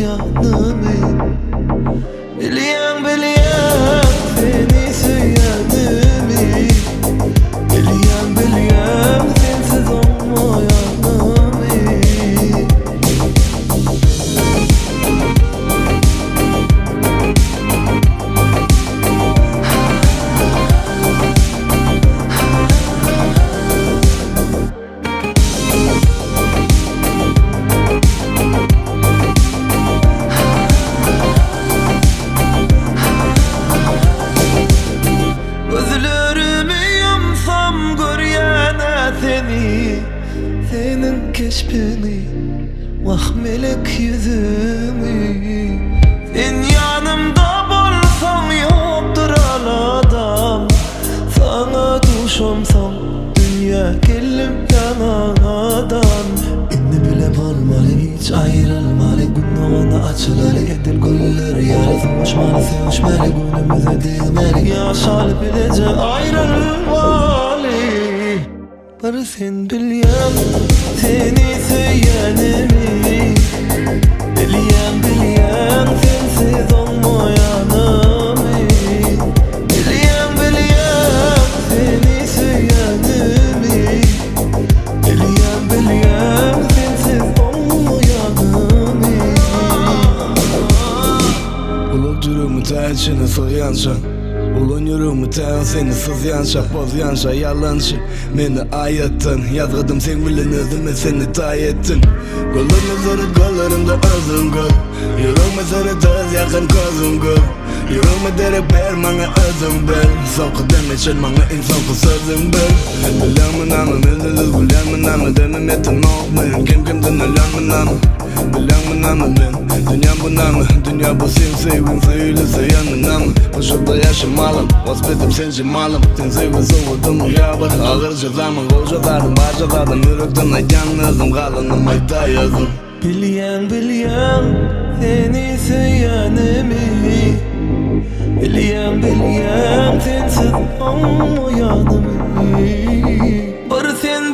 yanımı. Biliyen biliyen seni söyledim. Biliyen biliyen sensiz olmayanımı. Senin keşfini, vahmelik yüzümü. Sen yanımda bolsan yoktur adam. Sana düşomsam dünya kelim yanadan. İnni bilem olmalı, hiç ayrılmalı. Günahına açılalı, edil güller yarı. Sevişmalı, sevişmeli, günümüze değmeli. Yaşalı bilece ayrılmalı. Barı sen bilyen, seni söylenemi. Bilyen bilyen, sensiz olmayanımı. Bilyen bilyen, seni söylenemi. Bilyen bilyen, sensiz olmayanımı. Ulu durumu tercihine soyanca, ulun yürümü ten seni sızyanca, bozyanca, yalancı. Meni ayettin, yazgıdım sen bilen özüme seni tayettin. Gollarını zarı gollarımda özüm gül. Yürüme zarı taz yakın közüm gül. Yürüme derek ber bana özüm bil. Sokudan için bana insan ku sözüm bil. Bilen mi namı, müzdülüz bilen mi namı. Demem etin okmayın, kim kimden ölen mi namı. Bilen mi namı ben, dünya bu namı. Dünya bu sen sevin, söylese yanına mı. Koşuda yaşamalım, vasbetim sen cemalım. Sen sevin soğudun uyabar, ağır cezamın. Kocalarım, barcalarım, yürekten yalnızım. Kalanım ayda yazım. Bilyen bilyen, seni söylenemi. Bilyen bilyen, sensiz olmayanımı. Barı sen